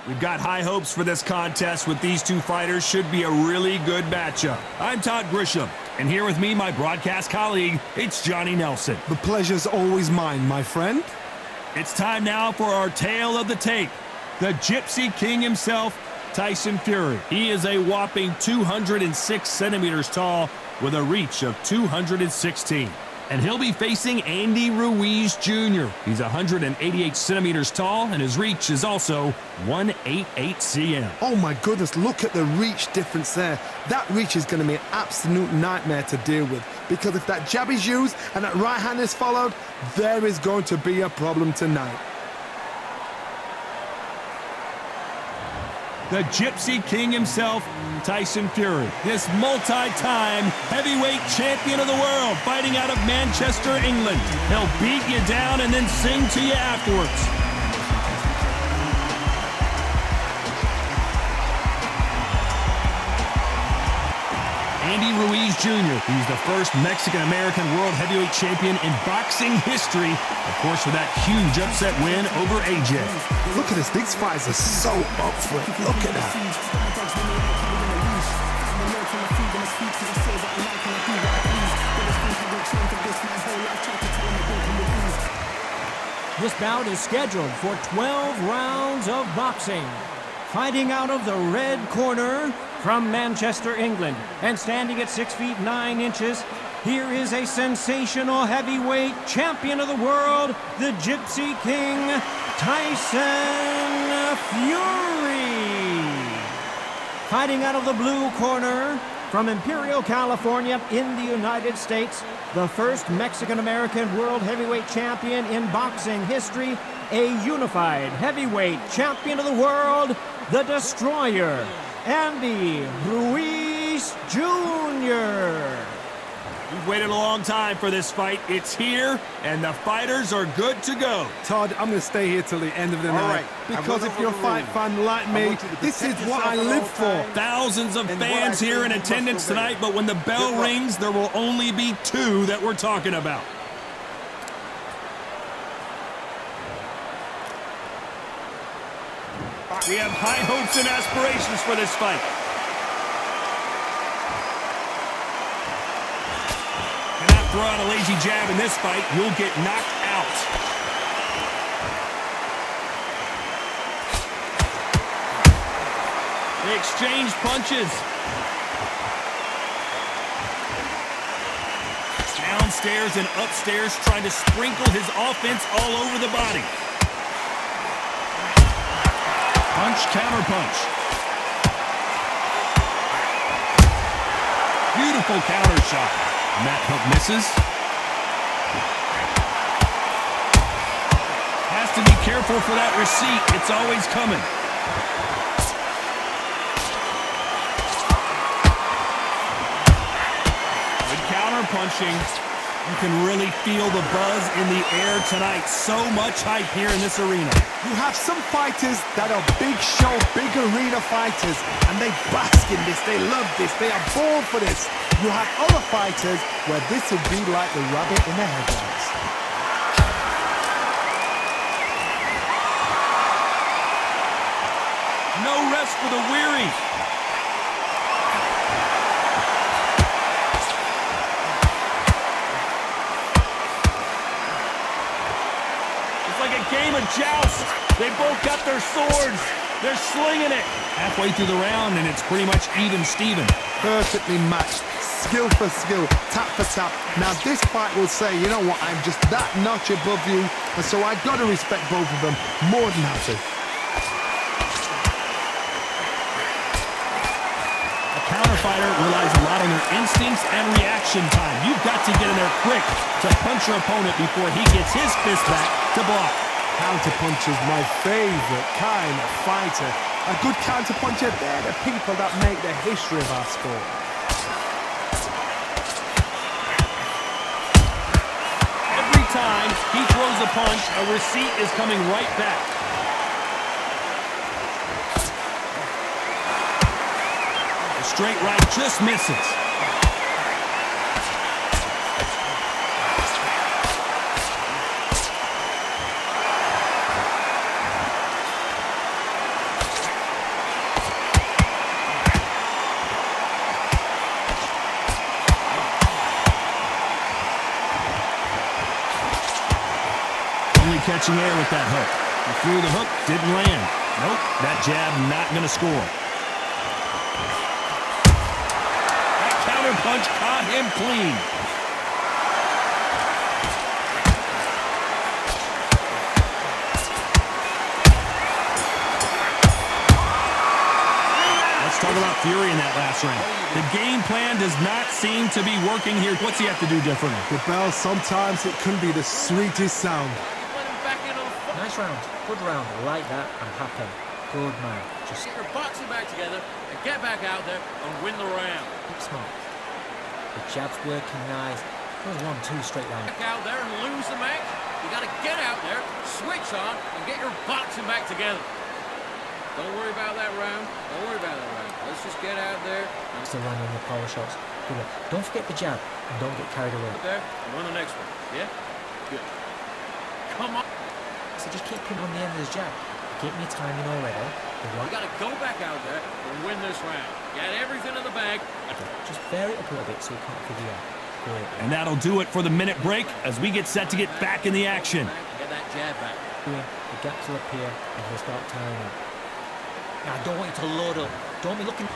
We've got high hopes for this contest with these two fighters. Should be a really good matchup. I'm Todd Grisham, and here with me, my broadcast colleague, it's Johnny Nelson. The pleasure's always mine, my friend. It's time now for our tale of the tape. The Gypsy King himself, Tyson Fury. He is a whopping 206 centimeters tall with a reach of 216. And he'll be facing Andy Ruiz Jr. He's 188 centimeters tall, and his reach is also 188 cm. Oh my goodness, look at the reach difference there. That reach is going to be an absolute nightmare to deal with, because if that jab is used and that right hand is followed, there is going to be a problem tonight. The Gypsy King himself, Tyson Fury. This multi-time heavyweight champion of the world, fighting out of Manchester, England. He'll beat you down and then sing to you afterwards. Andy Ruiz Jr. He's the first Mexican-American world heavyweight champion in boxing history. Of course, with that huge upset win over AJ. Look at this. These fights are so up for it. Look at that. This bout is scheduled for 12 rounds of boxing. Fighting out of the red corner from Manchester, England, and standing at 6 feet 9 inches, here is a sensational heavyweight champion of the world, the Gypsy King, Tyson Fury. Fighting out of the blue corner from Imperial, California, in the United States, the first Mexican-American world heavyweight champion in boxing history, a unified heavyweight champion of the world, the Destroyer, Andy Ruiz Jr. We've waited a long time for this fight. It's here, and the fighters are good to go. Todd, I'm going to stay here till the end of the night. Because if you're a fight fan like me, this is what I live for. Thousands of fans here in attendance tonight, but when the bell rings, there will only be two that we're talking about. We have high hopes and aspirations for this fight. Cannot throw out a lazy jab in this fight. You'll get knocked out. They exchange punches. Downstairs and upstairs, trying to sprinkle his offense all over the body. Punch, counter punch. Beautiful counter shot. And that hook misses. Has to be careful for that receipt. It's always coming. Good counter punching. You can really feel the buzz in the air tonight. So much hype here in this arena. You have some fighters that are big show, big arena fighters, and they bask in this, they love this, they are born for this. You have other fighters where this would be like the rabbit in the headlights. No rest for the weary. Game of joust. They both got their swords. They're slinging it. Halfway through the round, and it's pretty much even Steven. Perfectly matched. Skill for skill, tap for tap. Now this fight will say, you know what, I'm just that notch above you, and so I got to respect both of them more than happy. A counter fighter relies a lot on their instincts and reaction time. You've got to get in there quick to punch your opponent before he gets his fist back to block. Counterpuncher is my favorite kind of fighter. A good counterpuncher, they're the people that make the history of our sport. Every time he throws a punch, a receipt is coming right back. The straight right just misses. catching air with that hook. He threw the hook, didn't land. Nope, that jab not going to score. That counter punch caught him clean. Let's talk about Fury in that last round. The game plan does not seem to be working here. What's he have to do differently? The bell, sometimes it can be the sweetest sound. Nice round. Good round. I like that. I'm happy. Good man. Just get your boxing back together and get back out there and win the round. keep smart. The jab's working nice. There's 1-2 straight line. Back out there and lose the match. You got to get out there, switch on, and get your boxing back together. Don't worry about that round. Don't worry about that round. Let's just get out there. Still landing the power shots. Good luck. Don't forget the jab and don't get carried away. Out there and win the next one. Yeah? Good. Come on. So just keep putting on the end of the jab. Get me timing already. The You right. got to go back out there and win this round. Get everything in the bag. Just vary it up a little bit so you can't figure out. Great. And that'll do it for the minute break as we get set to get back in the action. Get that jab back. The gaps will appear and he'll start tying up. Now, I don't want you to load up. Don't be looking.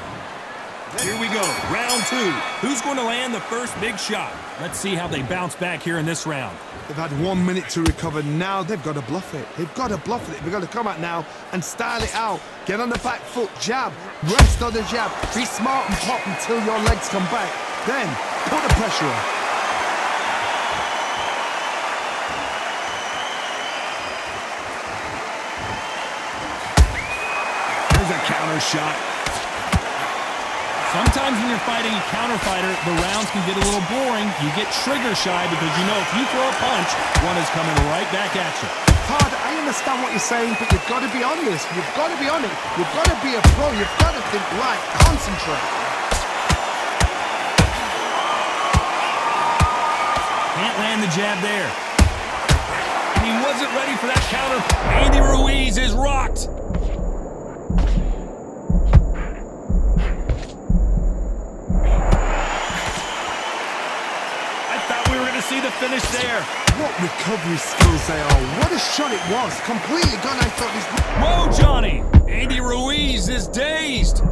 Here we go, round 2. Who's going to land the first big shot? Let's see how they bounce back here in this round. They've had 1 minute to recover. Now they've got to bluff it. They've got to bluff it. They've got to come out now and style it out. Get on the back foot, jab, rest on the jab. Be smart and pop until your legs come back. Then put the pressure on. There's a counter shot. Sometimes when you're fighting a counter fighter, the rounds can get a little boring. You get trigger shy because you know if you throw a punch, one is coming right back at you. Todd, I understand what you're saying, but you've got to be honest. You've got to be on it. You've got to be a pro. You've got to think right. Concentrate. Can't land the jab there. And he wasn't ready for that counter. Andy Ruiz is rocked. See the finish there. What recovery skills they are. What a shot it was. Completely gone. I thought this... Whoa, Johnny. Andy Ruiz is dazed.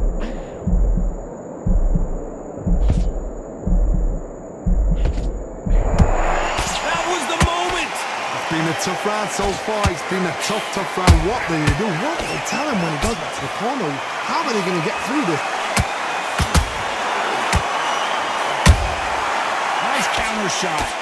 That was the moment. It's been a tough round so far. It's been a tough round. What do they do? What do they tell him when he goes back to the corner? How are they going to get through this? Nice counter shot.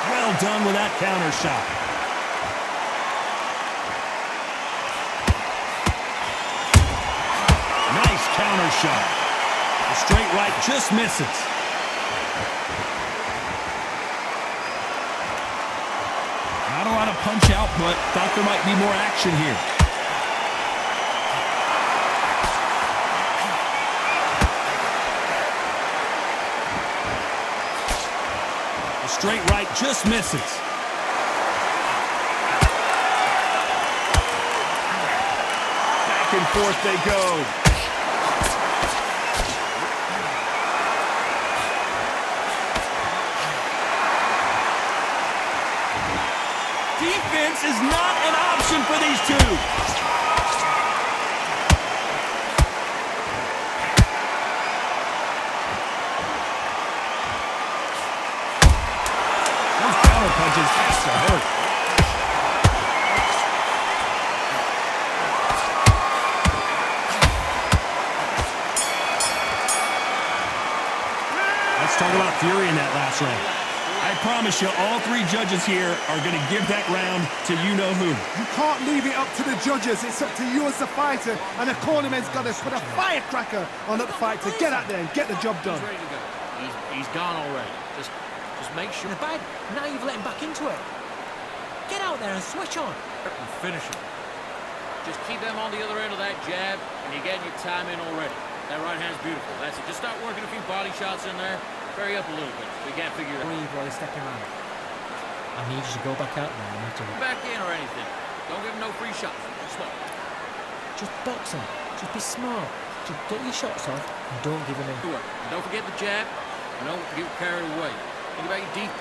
Well done with that counter shot. Nice counter shot. The straight right just misses. Not a lot of punch out, but thought there might be more action here. The straight right just misses. Back and forth they go. Defense is not an option for these two. Those counter punches have to hurt. Let's talk about Fury in that last round. I promise you, all 3 judges here are going to give that round to you-know-who. You can't leave it up to the judges. It's up to you as the fighter. And the cornerman's got to put a firecracker on that fighter. Get out there and get the job done. He's ready to go. He's gone already. Just make sure. The bag. Now you've let him back into it. Get out there and switch on. And finish him. Just keep them on the other end of that jab, and you're getting your time in already. That right hand's beautiful. That's it. Just start working a few body shots in there. Vary up a little bit. We can't figure it out. Breathe while he's stepping around. I need you to go back out there and have to Back in or anything. Don't give him no free shots. Smart. just box him. Just be smart. Just get your shots off and don't give him any. Good work. And don't forget the jab. And don't get carried away. Think about your deep.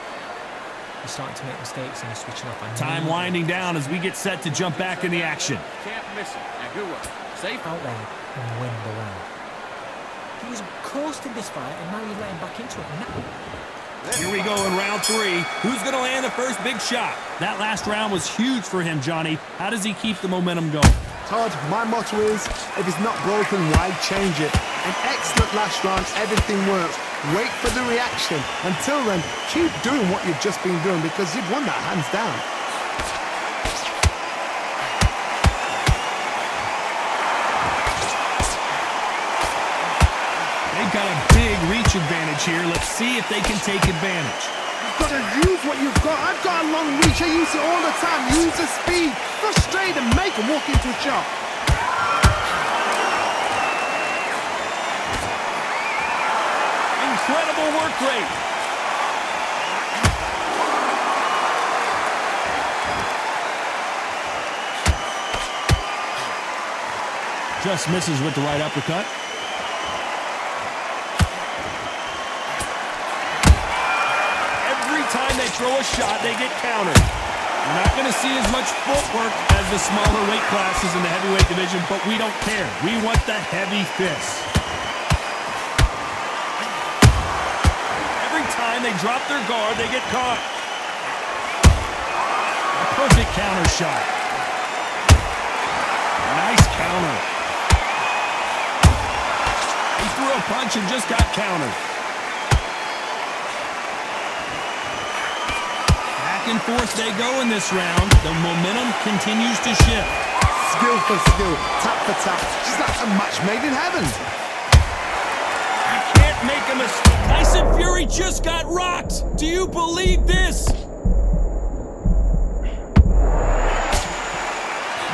You're starting to make mistakes and you're switching off. Time winding down as we get set to jump back in the action. Can't miss it. Now, good work. Safe. Out there and win the round. He was coasting this fight and now you're letting back into it. Here we go in round 3. Who's going to land the first big shot? That last round was huge for him, Johnny. How does he keep the momentum going? Todd, my motto is, if it's not broken, why change it? An excellent last round, everything works. Wait for the reaction. Until then, keep doing what you've just been doing because you've won that hands down. They've got a big reach advantage here. Let's see if they can take advantage. You've got to use what you've got. I've got a long reach. I use it all the time. Use the speed. Frustrate and make them walk into a shot. Incredible work rate. Just misses with the right uppercut. Every time they throw a shot, they get countered. You're not going to see as much footwork as the smaller weight classes in the heavyweight division, but we don't care. We want the heavy fists. Every time they drop their guard, they get caught. A perfect counter shot. Nice counter. He threw a punch and just got countered. Back and forth they go in this round. The momentum continues to shift. Skill for skill, tap for tap, just like a match made in heaven. You can't make a mistake. Tyson Fury just got rocked. Do you believe this?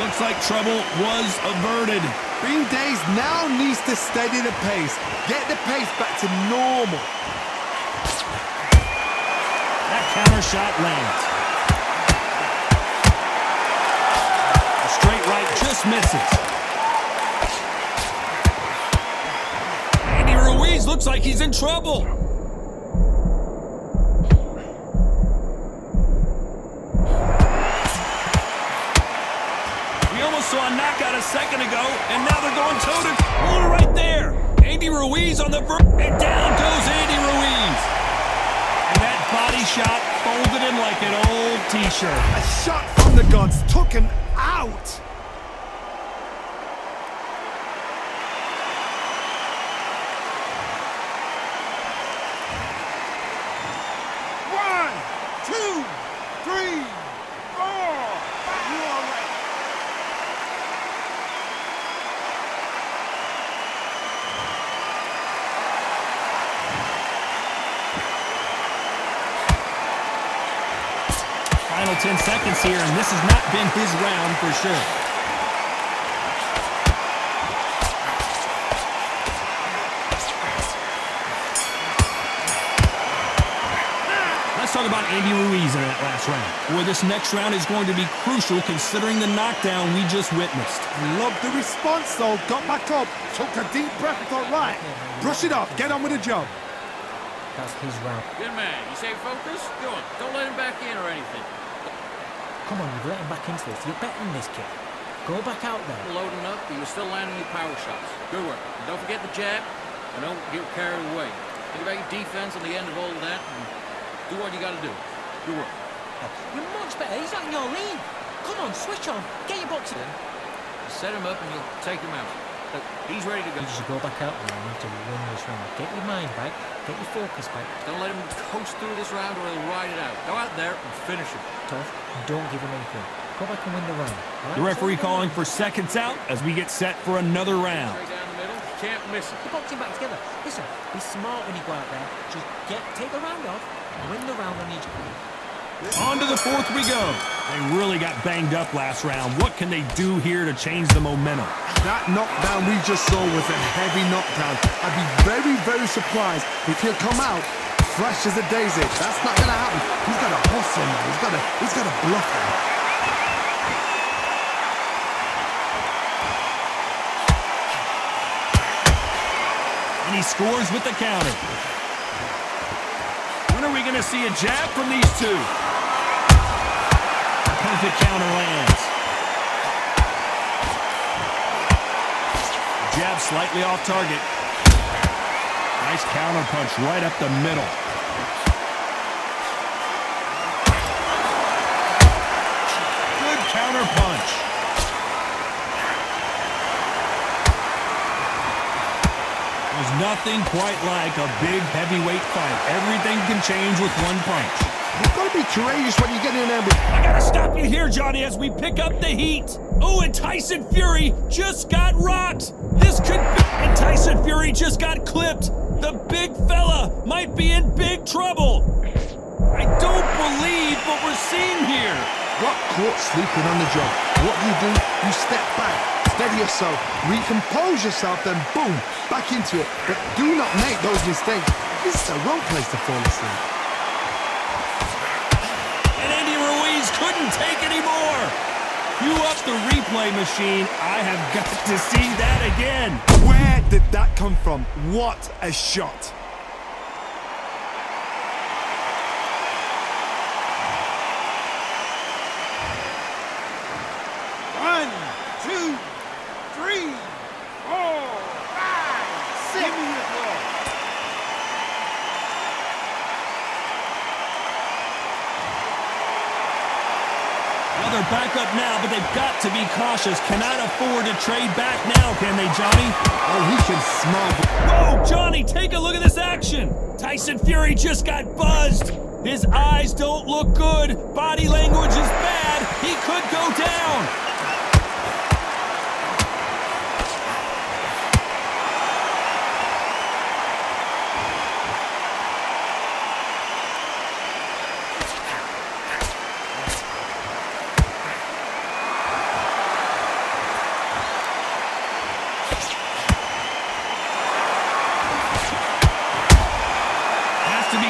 Looks like trouble was averted. Bean Days now needs to steady the pace. Get the pace back to normal. That counter shot lands. A straight right just misses. Andy Ruiz looks like he's in trouble. We almost saw a knockout a second ago, and now they're going toe-to-toe right there. Andy Ruiz on the verge, and down goes Andy Ruiz. And that body shot folded him like an old t-shirt. A shot from the gods took him out. One, two, three, four. You are right. Final 10 seconds here, and this has not been his round for sure. Let's talk about Andy Ruiz in that last round. Boy, this next round is going to be crucial considering the knockdown we just witnessed. Love the response though. Got back up, took a deep breath, thought, right, brush it off, get on with the job. That's his round. Good man. You stay focused? Go on. Don't let him back in or anything. Come on, you've let him back into this. You're betting this kid. Go back out there. Loading up, but you're still landing your power shots. Good work. And don't forget the jab, and don't get carried away. Think about your defense on the end of all of that, and do what you got to do. Good work. You're much better. He's not in your league. Come on, switch on. Get your boxing. Set him up, and you'll take him out. Look, he's ready to go. You should go back out there and need to win this round. Get your mind back. Get your focus back. Don't let him coast through this round, or he'll ride it out. Go out there and finish him. Tough, and don't give him anything. Go back and win the round. All right? The referee calling for seconds out as we get set for another round. Straight down the middle. Can't miss it. You're boxing back together. Listen, be smart when you go out there. Just take the round off, win the round on each one. On to the fourth we go. They really got banged up last round. What can they do here to change the momentum? That knockdown we just saw was a heavy knockdown. I'd be very, very surprised if he'll come out fresh as a daisy. That's not going to happen. He's got to hustle, man. He's got to bluff him. And he scores with the counter. When are we going to see a jab from these two? Perfect counter lands. Jab slightly off target. Nice counter punch right up the middle. Good counter punch. There's nothing quite like a big heavyweight fight. Everything can change with one punch. You've got to be courageous when you get in there. I gotta stop you here, Johnny, as we pick up the heat. Oh, and Tyson Fury just got rocked. This could be... And Tyson Fury just got clipped. The big fella might be in big trouble. I don't believe what we're seeing here. Got caught sleeping on the job. What do? You step back, steady yourself, recompose yourself, then boom, back into it. But do not make those mistakes. This is the wrong place to fall asleep. And Andy Ruiz couldn't take any more. You up the replay machine. I have got to see that again. Where did that come from? What a shot. One, two, three, four, five, six. Give me your ball. Well, they're back up now, but they've got to be cautious. Cannot afford to trade back now, can they, Johnny? Oh, he can smell. Whoa, Johnny, take a look at this action. Tyson Fury just got buzzed. His eyes don't look good. Body language is bad. He could go down.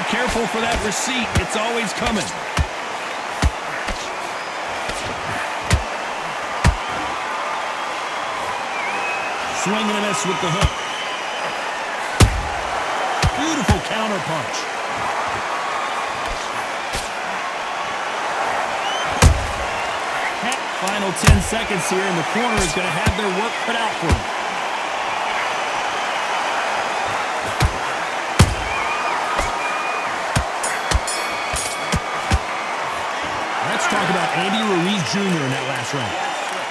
Careful for that receipt. It's always coming. Swing and a miss with the hook. Beautiful counter punch. Final 10 seconds here, and the corner is going to have their work cut out for them. Talk about Andy Ruiz Jr. in that last round.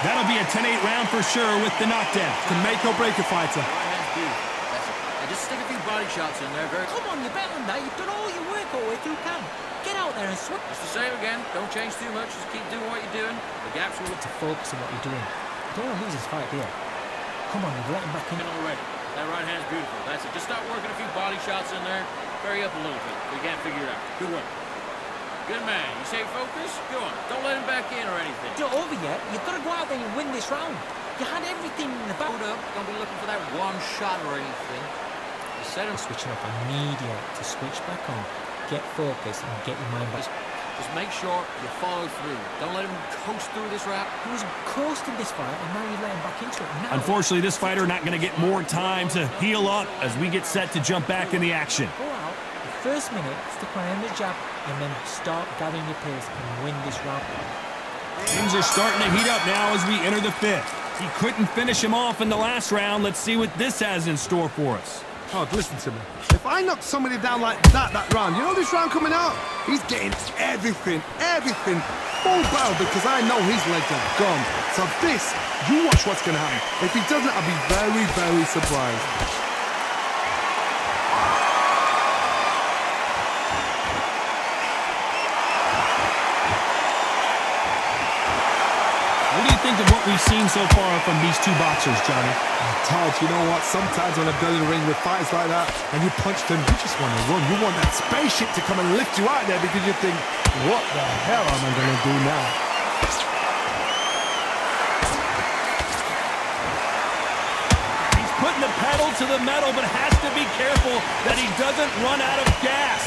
That'll be a 10-8 round for sure with the knockdown. Can make or break a fighter. And just stick a few body shots in there. Come on, you're better than that. You've done all your work all the way through camp. Get out there and swing. It's the same again. Don't change too much. Just keep doing what you're doing. The gaps will... To focus on what you're doing. You don't want to lose this fight here. Come on, you've let him back in. Already. That right hand's beautiful. That's it. Just start working a few body shots in there. Hurry up a little bit. We can't figure it out. Good one. Good man. You say focus? Go on. Don't let him back in or anything. It's not over yet. You've got to go out there and win this round. You had everything in the back. Hold up. Don't be looking for that one shot or anything. You set him. Switching off immediate to switch back on. Get focused and get your mind back. Just make sure you follow through. Don't let him coast through this round. He was coasting this fight, and now you let him back into it. Now, unfortunately, this fighter not going to get more time to heal up as we get set to jump back in the action. Go out. The first minute, stick around the jab, and then start gathering your pace and win this round. Things are starting to heat up now as we enter the fifth. He couldn't finish him off in the last round. Let's see what this has in store for us. Oh, listen to me. If I knock somebody down like that round, you know this round coming out? He's getting everything full barrel because I know his legs are gone. So this, you watch what's going to happen. If he doesn't, I'll be very, very surprised. What do you think of what we've seen so far from these two boxers, Johnny? Todd, you know what? Sometimes when I've been in the ring with fights like that and you punch them, you just want to run. You want that spaceship to come and lift you out there because you think, what the hell am I going to do now? He's putting the pedal to the metal, but has to be careful that he doesn't run out of gas.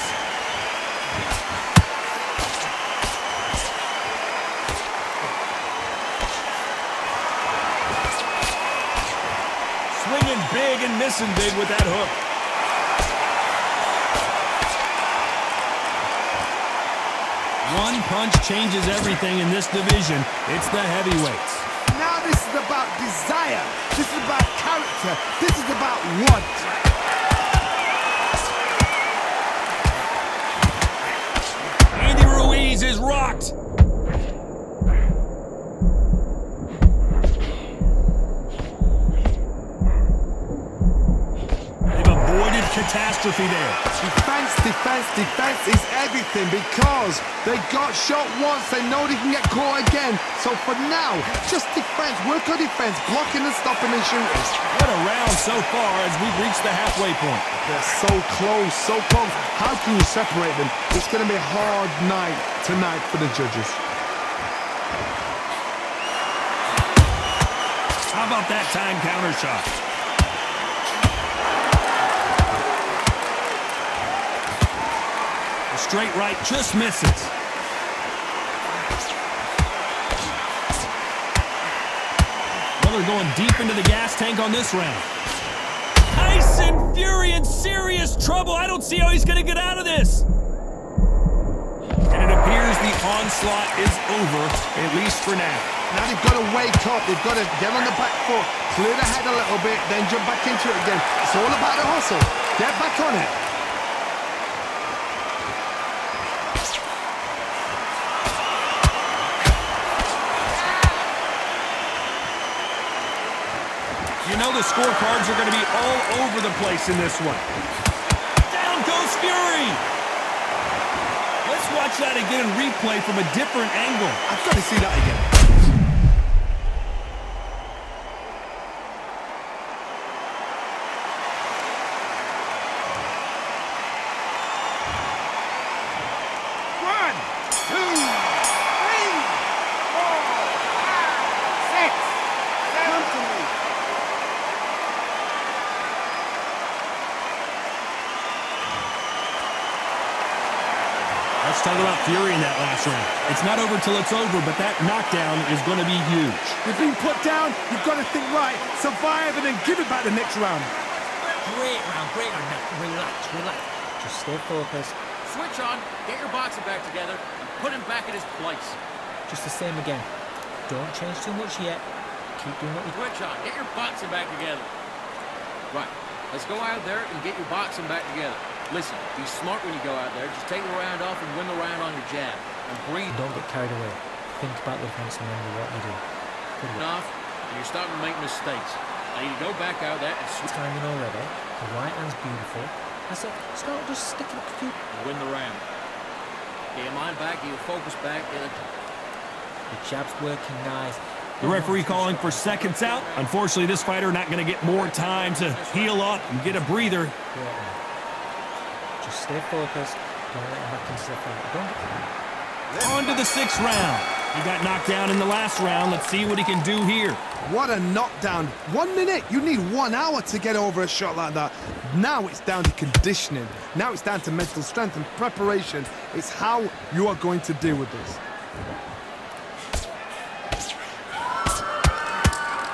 big and missing big with that hook. One punch changes everything in this division. It's the heavyweights. Now this is about desire. This is about character. This is about want. Andy Ruiz is rocked. They've avoided catastrophe there. Defense, defense, defense is everything because they got shot once. They know they can get caught again. So for now, just defense. Work on defense. Blocking and stopping and shooting. What a round so far as we've reached the halfway point. They're so close, so close. How can you separate them? It's going to be a hard night tonight for the judges. How about that time counter shot? The straight right just misses. Well, they're going deep into the gas tank on this round. Tyson Fury in serious trouble. I don't see how he's going to get out of this. And it appears the onslaught is over, at least for now. Now they've got to wake up. They've got to get on the back foot, clear the head a little bit, then jump back into it again. It's all about the hustle. Get back on it. You know the scorecards are going to be all over the place in this one. Down goes Fury. Let's watch that again and replay from a different angle. I've got to see that again. One, two, three, four, five, six, seven. Come to me. Let's talk about Fury in that last round. It's not over till it's over, but that knockdown is going to be huge. You've been put down. You've got to think right, survive, and then give it back the next round. Great round, great round. Now, relax, relax. Just stay focused. Switch on, get your boxing back together, and put him back in his place. Just the same again. Don't change too much yet. Keep doing what you do. Switch on, get your boxing back together. Right, let's go out there and get your boxing back together. Listen, be smart when you go out there. Just take the round off and win the round on your jab. And breathe Don't get carried away. Think about the defense and remember what you do. Good work. off, and you're starting to make mistakes. I need to go back out there and switch Timing already. The right hand's beautiful. I said, start just sticking up a few. and win the round. Get your mind back, get your focus back. The jab's working nice. The referee calling for seconds out. Unfortunately, this fighter not going to get more time to heal up and get a breather. Great round. Just stay focused. Don't let him back into the fight. Don't On to the sixth round. He got knocked down in the last round. Let's see what he can do here. What a knockdown. 1 minute. You need 1 hour to get over a shot like that. Now it's down to conditioning. Now it's down to mental strength and preparation. It's how you are going to deal with this.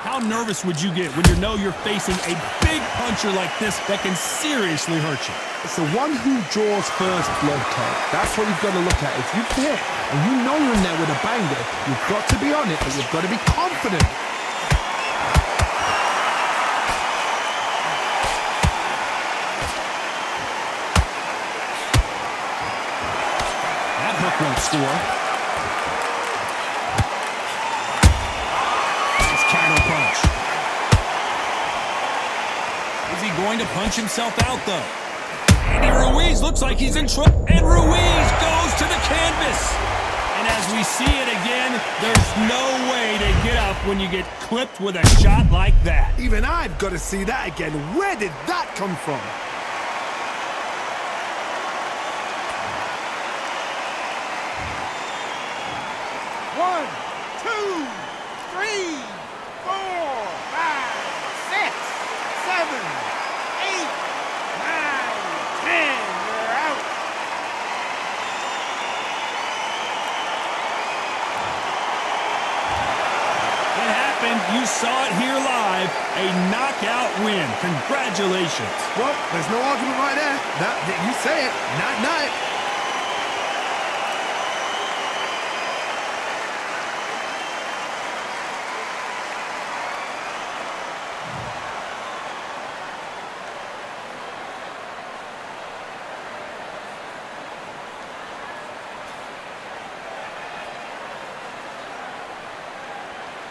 How nervous would you get when you know you're facing a big puncher like this that can seriously hurt you? It's the one who draws first blood, Todd. That's what you've got to look at. If you've hit and you know you're in there with a banger, you've got to be on it, but you've got to be confident. That hook won't score. Nice counter punch. Is he going to punch himself out, though? Andy Ruiz looks like he's in trouble. And Ruiz goes to the canvas. And as we see it again, there's no way to get up when you get clipped with a shot like that. Even I've got to see that again. Where did that come from? One, two, three, four, five, six, seven, eight, nine, 10. You're out. It happened. you saw it here live, a knockout win. Congratulations. Well, there's no argument right there. You say it. Night-night.